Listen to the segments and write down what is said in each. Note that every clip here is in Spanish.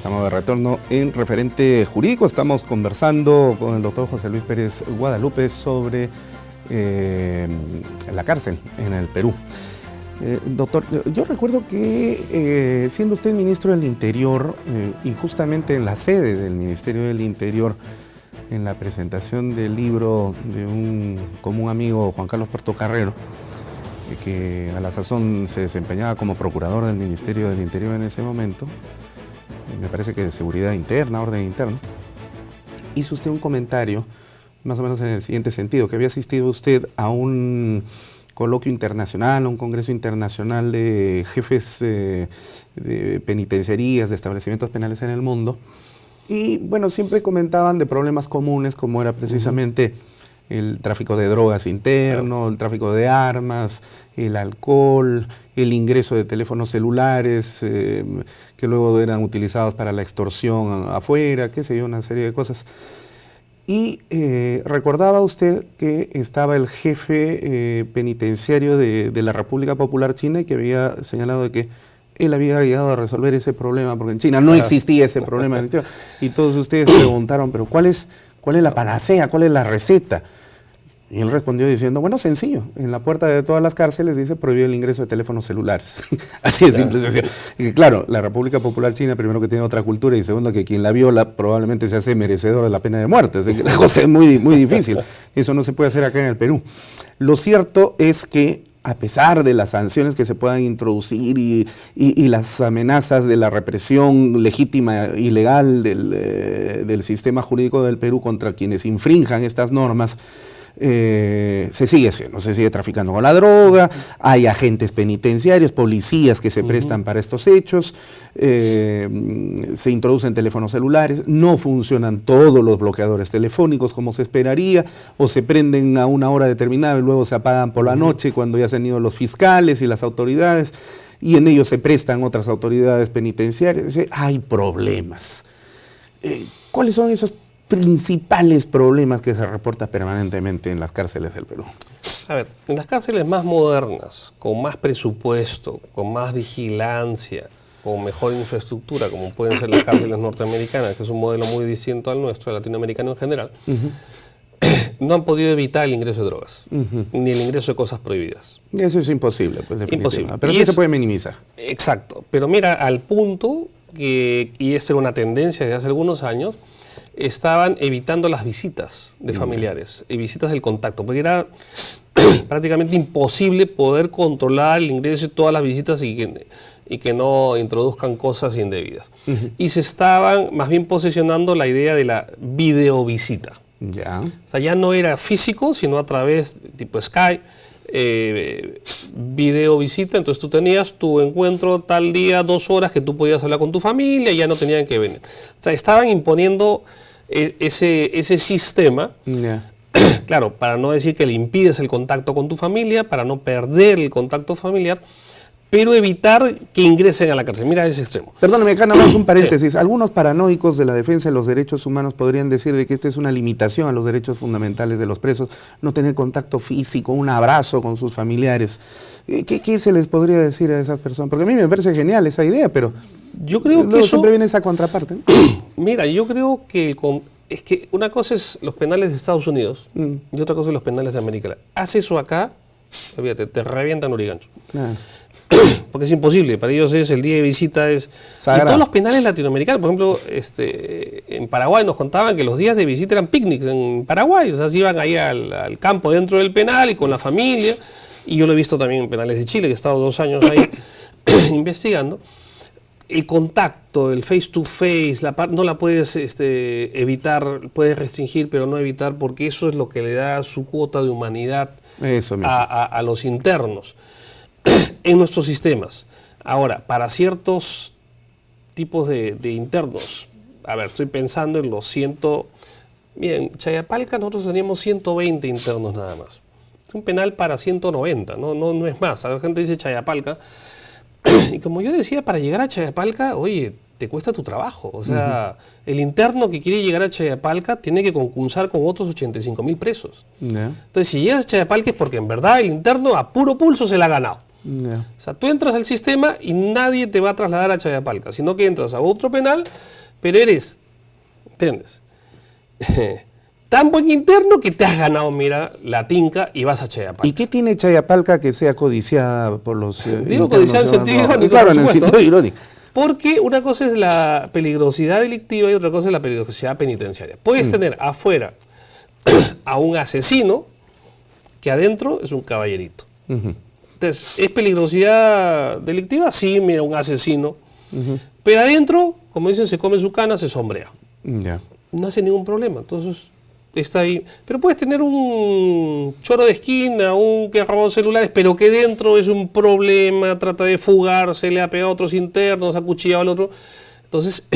Estamos de retorno en Referente Jurídico. Estamos conversando con el doctor José Luis Pérez Guadalupe sobre la cárcel en el Perú. Doctor, yo recuerdo que siendo usted ministro del Interior y justamente en la sede del Ministerio del Interior, en la presentación del libro de un común amigo, Juan Carlos Portocarrero, que a la sazón se desempeñaba como procurador del Ministerio del Interior en ese momento, me parece que de Seguridad Interna, Orden Interna, hizo usted un comentario más o menos en el siguiente sentido, que había asistido usted a un coloquio internacional, a un congreso internacional de jefes de penitenciarías, de establecimientos penales en el mundo, y bueno, siempre comentaban de problemas comunes como era precisamente el tráfico de drogas interno, el tráfico de armas, el alcohol, el ingreso de teléfonos celulares que luego eran utilizados para la extorsión afuera, qué sé yo, una serie de cosas. Y recordaba usted que estaba el jefe penitenciario de la República Popular China y que había señalado de que él había llegado a resolver ese problema, porque en China no existía ese problema. Y todos ustedes preguntaron, pero ¿cuál es la panacea? ¿Cuál es la receta? Y él respondió diciendo, bueno, sencillo, en la puerta de todas las cárceles dice prohíbe el ingreso de teléfonos celulares. Así de simple. Y claro, la República Popular China, primero que tiene otra cultura y segundo que quien la viola probablemente se hace merecedor de la pena de muerte. Así que la cosa es muy, muy difícil. Eso no se puede hacer acá en el Perú. Lo cierto es que a pesar de las sanciones que se puedan introducir y las amenazas de la represión legítima y legal del sistema jurídico del Perú contra quienes infrinjan estas normas, se sigue traficando con la droga, hay agentes penitenciarios, policías que se prestan para estos hechos, se introducen teléfonos celulares, no funcionan todos los bloqueadores telefónicos como se esperaría, o se prenden a una hora determinada y luego se apagan por la noche cuando ya se han ido los fiscales y las autoridades, y en ellos se prestan otras autoridades penitenciarias. Hay problemas. ¿Cuáles son esos principales problemas que se reportan permanentemente en las cárceles del Perú? A ver, en las cárceles más modernas, con más presupuesto, con más vigilancia, con mejor infraestructura, como pueden ser las cárceles norteamericanas, que es un modelo muy distinto al nuestro, el latinoamericano en general, no han podido evitar el ingreso de drogas, ni el ingreso de cosas prohibidas. Eso es imposible, pues definitivamente. Imposible. Pero sí se puede minimizar. Exacto, pero mira, al punto que, y esta era una tendencia desde hace algunos años, estaban evitando las visitas de familiares y visitas del contacto, porque era prácticamente imposible poder controlar el ingreso de todas las visitas y que no introduzcan cosas indebidas. Y se estaban más bien posicionando la idea de la videovisita. Ya. O sea, ya no era físico, sino a través tipo Skype, videovisita. Entonces tú tenías tu encuentro tal día, 2 horas que tú podías hablar con tu familia y ya no tenían que venir. O sea, estaban imponiendo ese sistema, claro, para no decir que le impides el contacto con tu familia, para no perder el contacto familiar, pero evitar que ingresen a la cárcel. Mira ese extremo. Perdóname, acá nada más un paréntesis. Sí. Algunos paranoicos de la defensa de los derechos humanos podrían decir de que esta es una limitación a los derechos fundamentales de los presos, no tener contacto físico, un abrazo con sus familiares. ¿Qué se les podría decir a esas personas? Porque a mí me parece genial esa idea, pero yo creo que eso siempre viene esa contraparte, ¿no? Mira, yo creo que es que una cosa es los penales de Estados Unidos y otra cosa es los penales de América Latina. Haz eso acá, olvídate, te revientan Urigancho. Claro. Porque es imposible, para ellos es el día de visita, es sagrado. Y todos los penales latinoamericanos, por ejemplo, en Paraguay nos contaban que los días de visita eran picnics en Paraguay, o sea, se iban ahí al campo dentro del penal y con la familia, y yo lo he visto también en penales de Chile, que he estado 2 años ahí investigando. El contacto, el face to face, no la puedes evitar, puedes restringir, pero no evitar, porque eso es lo que le da su cuota de humanidad a los internos en nuestros sistemas. Ahora, para ciertos tipos de internos, a ver, estoy pensando en los Bien, Chayapalca nosotros teníamos 120 internos nada más. Es un penal para 190, no es más. La gente dice Chayapalca. Y como yo decía, para llegar a Chayapalca, oye, te cuesta tu trabajo. O sea, el interno que quiere llegar a Chayapalca tiene que concursar con otros 85.000 presos. Entonces, si llegas a Chayapalca es porque en verdad el interno a puro pulso se la ha ganado. Yeah. O sea, tú entras al sistema y nadie te va a trasladar a Chayapalca, sino que entras a otro penal, pero eres, ¿entiendes? Tan buen interno que te has ganado, mira, la tinca y vas a Chayapalca. ¿Y qué tiene Chayapalca que sea codiciada por los Digo codiciada en sentido irónico, claro, en el sentido irónico. Porque una cosa es la peligrosidad delictiva y otra cosa es la peligrosidad penitenciaria. Puedes tener afuera a un asesino que adentro es un caballerito. Entonces, ¿es peligrosidad delictiva? Sí, mira, un asesino. Pero adentro, como dicen, se come su cana, se sombrea. Yeah. No hace ningún problema. Entonces, está ahí. Pero puedes tener un choro de esquina, un que ha robado celulares, pero que dentro es un problema, trata de fugarse, le ha pegado a otros internos, ha cuchillado al otro. Entonces,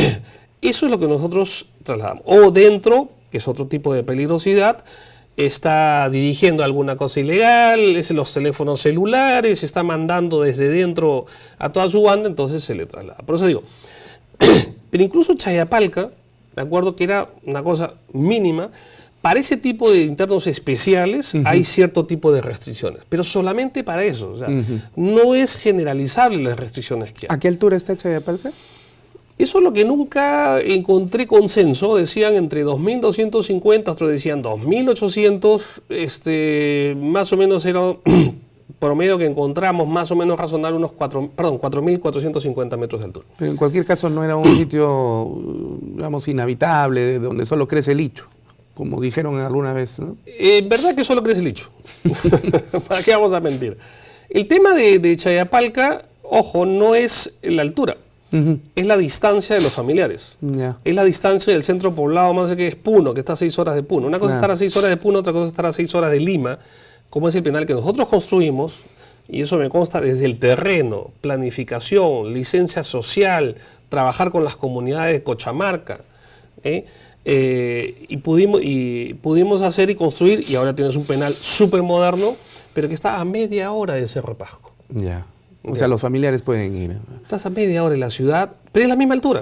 eso es lo que nosotros trasladamos. O dentro, que es otro tipo de peligrosidad, está dirigiendo alguna cosa ilegal, es los teléfonos celulares, está mandando desde dentro a toda su banda, entonces se le traslada. Por eso digo, pero incluso Chayapalca, de acuerdo que era una cosa mínima, para ese tipo de internos especiales hay cierto tipo de restricciones, pero solamente para eso. O sea, no es generalizable las restricciones que hay. ¿A qué altura está Chayapalca? Eso es lo que nunca encontré consenso. Decían entre 2.250, otros decían 2.800. Más o menos era promedio que encontramos, más o menos razonable, unos 4.450 metros de altura. Pero en cualquier caso no era un sitio, digamos, inhabitable, donde solo crece el licho, como dijeron alguna vez, ¿no? Verdad que solo crece el licho. ¿Para qué vamos a mentir? El tema de Chayapalca, ojo, no es la altura. Es la distancia de los familiares. Yeah. Es la distancia del centro poblado más que es Puno, que está a 6 horas de Puno. Una cosa es estar a 6 horas de Puno, otra cosa es estar a 6 horas de Lima, como es el penal que nosotros construimos, y eso me consta desde el terreno, planificación, licencia social, trabajar con las comunidades de Cochamarca, y pudimos hacer y construir, y ahora tienes un penal súper moderno, pero que está a media hora de Cerro Pasco. Ya. Yeah. O sea, los familiares pueden ir. Estás a media hora en la ciudad, pero es la misma altura.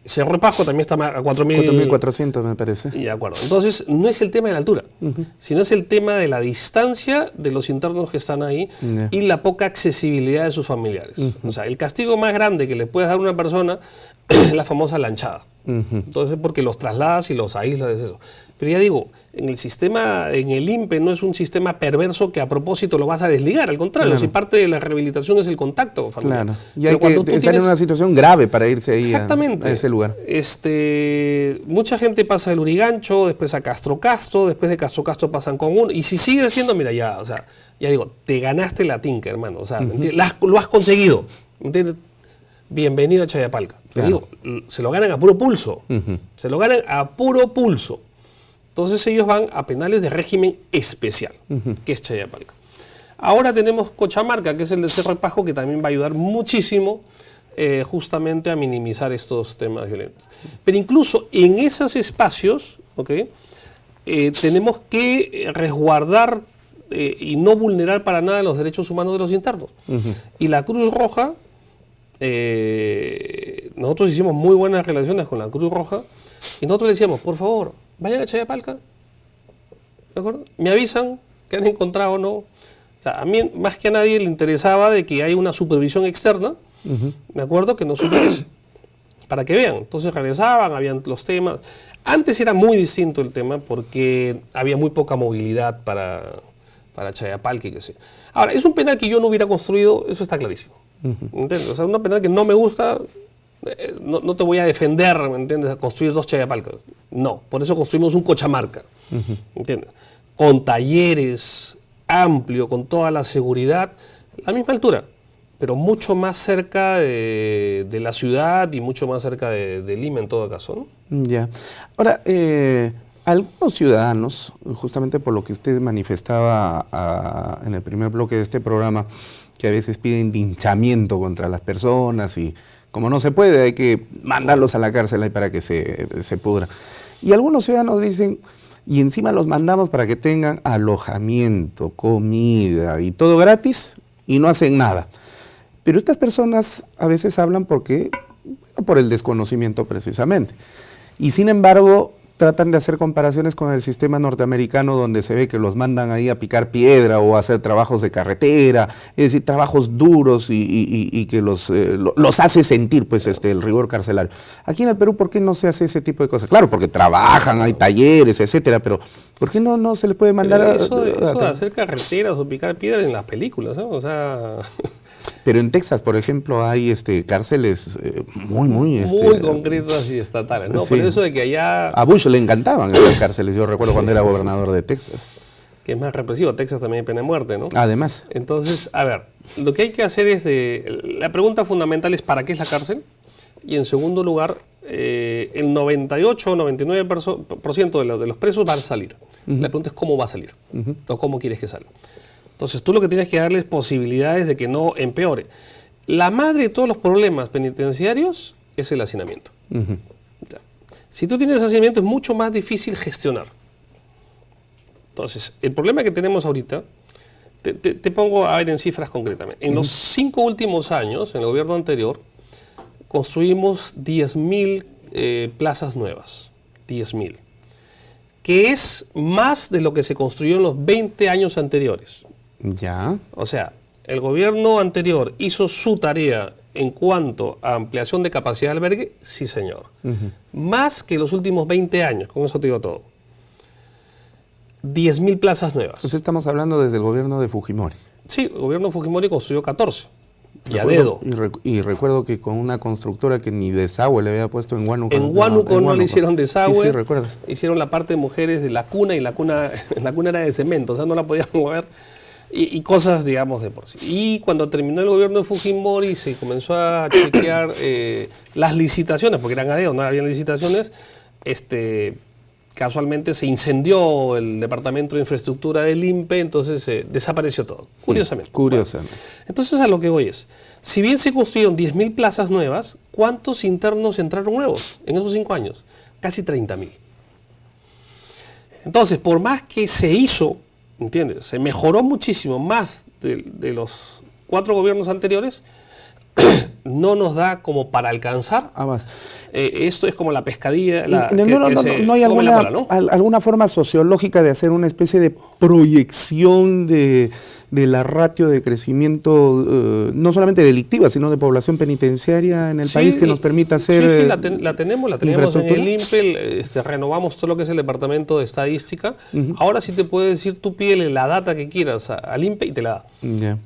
Cerro Pasco también está a 4.400 me parece. Y de acuerdo. Entonces, no es el tema de la altura, sino es el tema de la distancia de los internos que están ahí y la poca accesibilidad de sus familiares. O sea, el castigo más grande que le puedes dar a una persona es la famosa lanchada. Entonces, porque los trasladas y los aíslas de eso. Pero ya digo, en el sistema, en el INPE no es un sistema perverso que a propósito lo vas a desligar, al contrario, Claro. si parte de la rehabilitación es el contacto familiar. Claro. Y hay que estar en una situación grave para irse ahí exactamente, a ese lugar. Mucha gente pasa del Urigancho, después a Castro Castro, después de Castro Castro pasan con uno, y si sigue siendo, mira, ya, o sea, ya digo, te ganaste la tinca, hermano, o sea, lo has conseguido, ¿entiendes? Bienvenido a Chayapalca. Te Claro. digo, se lo ganan a puro pulso, se lo ganan a puro pulso. Entonces ellos van a penales de régimen especial, que es Chayapalca. Ahora tenemos Cochamarca, que es el de Cerro Pasco, que también va a ayudar muchísimo justamente a minimizar estos temas violentos. Pero incluso en esos espacios, tenemos que resguardar y no vulnerar para nada los derechos humanos de los internos. Y la Cruz Roja, nosotros hicimos muy buenas relaciones con la Cruz Roja, y nosotros le decíamos, por favor, vayan a Chayapalca, ¿de acuerdo? Me avisan que han encontrado o no. O sea, a mí más que a nadie le interesaba de que haya una supervisión externa, ¿de acuerdo? Que nos supervise, para que vean. Entonces regresaban, habían los temas. Antes era muy distinto el tema porque había muy poca movilidad para Chayapalca y que sé. Ahora, es un penal que yo no hubiera construido, eso está clarísimo. ¿Entiendes? O sea, un penal que no me gusta, no te voy a defender, ¿me entiendes? A construir 2 Chayapalcas. No, por eso construimos un Cochamarca, ¿entiendes? Con talleres, amplio, con toda la seguridad, la misma altura, pero mucho más cerca de la ciudad y mucho más cerca de Lima en todo caso, ¿no? Ya. Ahora, algunos ciudadanos, justamente por lo que usted manifestaba en el primer bloque de este programa, que a veces piden linchamiento contra las personas y como no se puede, hay que mandarlos a la cárcel ahí para que se pudra. Y algunos ciudadanos dicen, y encima los mandamos para que tengan alojamiento, comida y todo gratis y no hacen nada. Pero estas personas a veces hablan por el desconocimiento precisamente. Y sin embargo, tratan de hacer comparaciones con el sistema norteamericano, donde se ve que los mandan ahí a picar piedra o a hacer trabajos de carretera, es decir, trabajos duros y que los hace sentir pues el rigor carcelario. Aquí en el Perú, ¿por qué no se hace ese tipo de cosas? Claro, porque trabajan, hay talleres, etcétera, pero ¿por qué no se les puede mandar eso de hacer carreteras o picar piedras en las películas, ¿no? O sea... Pero en Texas, por ejemplo, hay cárceles muy concretas y estatales, ¿no? Sí. Por eso de que allá... A Bush le encantaban esas cárceles, yo recuerdo cuando era gobernador de Texas. Que es más represivo, Texas también hay pena de muerte, ¿no? Además. Entonces, a ver, lo que hay que hacer es... la pregunta fundamental es ¿para qué es la cárcel? Y en segundo lugar, el 98 o 99% de los presos van a salir. La pregunta es ¿cómo va a salir? O ¿cómo quieres que salga? Entonces tú lo que tienes que darles posibilidades de que no empeore. La madre de todos los problemas penitenciarios es el hacinamiento. O sea, si tú tienes hacinamiento es mucho más difícil gestionar. Entonces, el problema que tenemos ahorita, te pongo a ver en cifras concretamente. En los 5 últimos años, en el gobierno anterior, construimos 10.000 plazas nuevas. 10.000. Que es más de lo que se construyó en los 20 años anteriores. Ya. O sea, el gobierno anterior hizo su tarea en cuanto a ampliación de capacidad de albergue, sí señor. Más que los últimos 20 años, con eso te digo todo. 10.000 plazas nuevas. Entonces estamos hablando desde el gobierno de Fujimori. Sí, el gobierno de Fujimori construyó 14. Y a dedo. Y recuerdo que con una constructora que ni desagüe le había puesto en Huánuco. En Huánuco no le hicieron desagüe. Sí, recuerdas. Hicieron la parte de mujeres de la cuna y la cuna era de cemento, o sea, no la podían mover. Y cosas, digamos, de por sí. Y cuando terminó el gobierno de Fujimori se comenzó a chequear las licitaciones, porque eran a dedo, no había licitaciones, casualmente se incendió el Departamento de Infraestructura del INPE, entonces desapareció todo, curiosamente. Curiosamente. Bueno, entonces a lo que voy es, si bien se construyeron 10.000 plazas nuevas, ¿cuántos internos entraron nuevos en esos 5 años? Casi 30.000. Entonces, por más que se hizo, ¿entiendes? Se mejoró muchísimo más de los 4 gobiernos anteriores, no nos da como para alcanzar. Esto es como la pescadilla. No hay alguna forma sociológica de hacer una especie de proyección de la ratio de crecimiento, no solamente delictiva, sino de población penitenciaria en el país que nos permita hacer. Sí, la tenemos en el INPE, renovamos todo lo que es el departamento de estadística. Ahora sí te puedo decir, tú pídele la data que quieras al INPE y te la da. Yeah.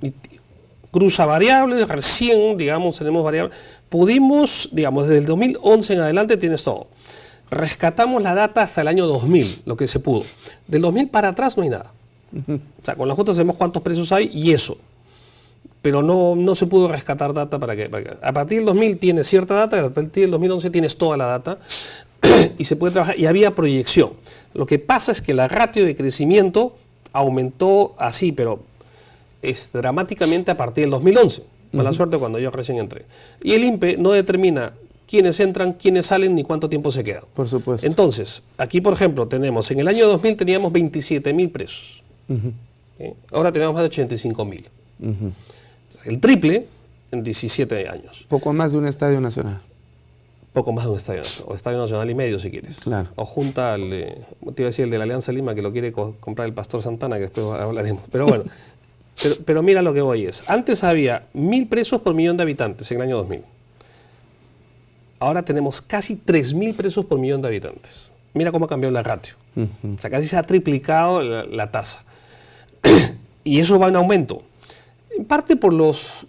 Cruza variables, recién, digamos, tenemos variables. Pudimos, digamos, desde el 2011 en adelante tienes todo. Rescatamos la data hasta el año 2000, lo que se pudo. Del 2000 para atrás no hay nada. O sea, con la Junta sabemos cuántos presos hay y eso. Pero no se pudo rescatar data para que... A partir del 2000 tienes cierta data, a partir del 2011 tienes toda la data y se puede trabajar. Y había proyección. Lo que pasa es que la ratio de crecimiento aumentó así, pero dramáticamente a partir del 2011. Mala suerte cuando yo recién entré. Y el INPE no determina quiénes entran, quiénes salen, ni cuánto tiempo se quedan. Por supuesto. Entonces, aquí por ejemplo tenemos, en el año 2000 teníamos 27.000 presos. Ahora tenemos más de 85.000. El triple en 17 años. Poco más de un estadio nacional. Poco más de un estadio nacional, o estadio nacional y medio si quieres. Claro. O junta, te iba a decir el de la Alianza Lima que lo quiere comprar el Pastor Santana, que después hablaremos. Pero bueno. Pero mira lo que voy es. Antes había 1.000 presos por millón de habitantes en el año 2000. Ahora tenemos casi 3.000 presos por millón de habitantes. Mira cómo ha cambiado la ratio. O sea, casi se ha triplicado la tasa. Y eso va en aumento. En parte por los,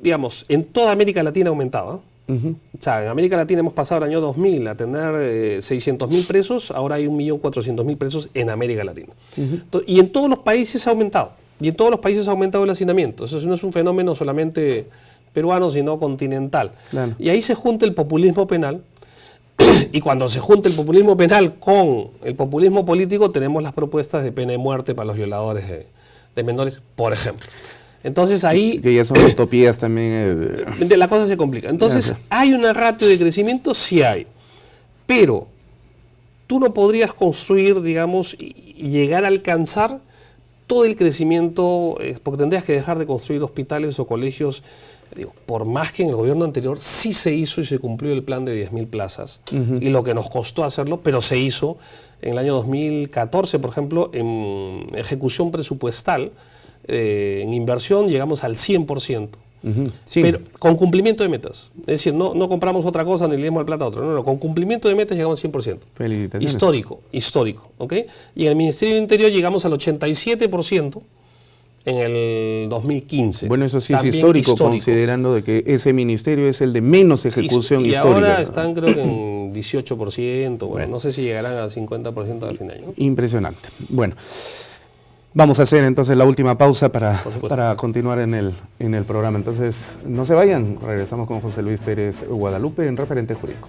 digamos, en toda América Latina ha aumentado. O sea, en América Latina hemos pasado el año 2000 a tener 600.000 presos, ahora hay 1.400.000 presos en América Latina. Y en todos los países ha aumentado. Y en todos los países ha aumentado el hacinamiento. Eso no es un fenómeno solamente peruano, sino continental. Claro. Y ahí se junta el populismo penal. Y cuando se junta el populismo penal con el populismo político, tenemos las propuestas de pena de muerte para los violadores de menores, por ejemplo. Entonces ahí... Que ya son utopías también. La cosa se complica. Entonces, ¿hay una ratio de crecimiento? Sí hay. Pero tú no podrías construir, digamos, y llegar a alcanzar todo el crecimiento, porque tendrías que dejar de construir hospitales o colegios, digo, por más que en el gobierno anterior sí se hizo y se cumplió el plan de 10.000 plazas, y lo que nos costó hacerlo, pero se hizo en el año 2014, por ejemplo, en ejecución presupuestal, en inversión llegamos al 100%. Sí. Pero con cumplimiento de metas. Es decir, no compramos otra cosa ni le dimos el plata a otro. No, con cumplimiento de metas llegamos al 100%. Felicitaciones. Histórico. ¿Ok? Y en el Ministerio del Interior llegamos al 87% en el 2015. Bueno, eso sí es histórico, considerando de que ese ministerio es el de menos ejecución histórica. Y ahora están, creo que en 18%. Bueno, no sé si llegarán al 50% al fin de año. Impresionante. Bueno. Vamos a hacer entonces la última pausa para continuar en el programa. Entonces, no se vayan, regresamos con José Luis Pérez Guadalupe en Referente Jurídico.